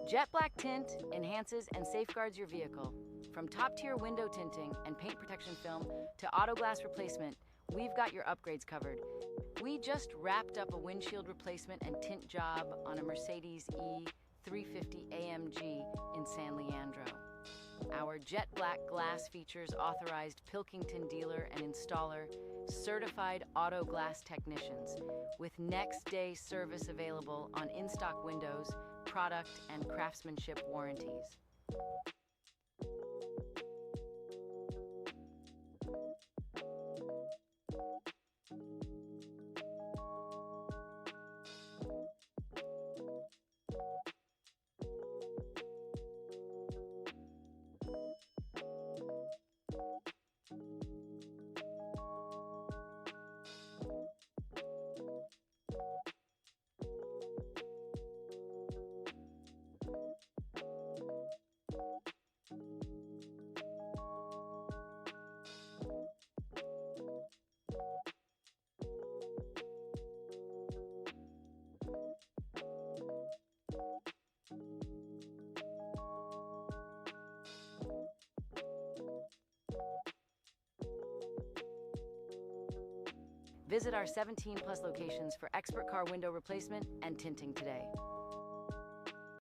Jet black tint enhances and safeguards your vehicle. From top-tier window tinting and paint protection film to auto glass replacement, we've got your upgrades covered. We just wrapped up a windshield replacement and tint job on a Mercedes E350 AMG in San Leandro. Our jet black glass features authorized Pilkington dealer and installer, certified auto glass technicians, with next-day service available on in-stock windows, product and craftsmanship warranties. Visit our 17+ locations for expert car window replacement and tinting today.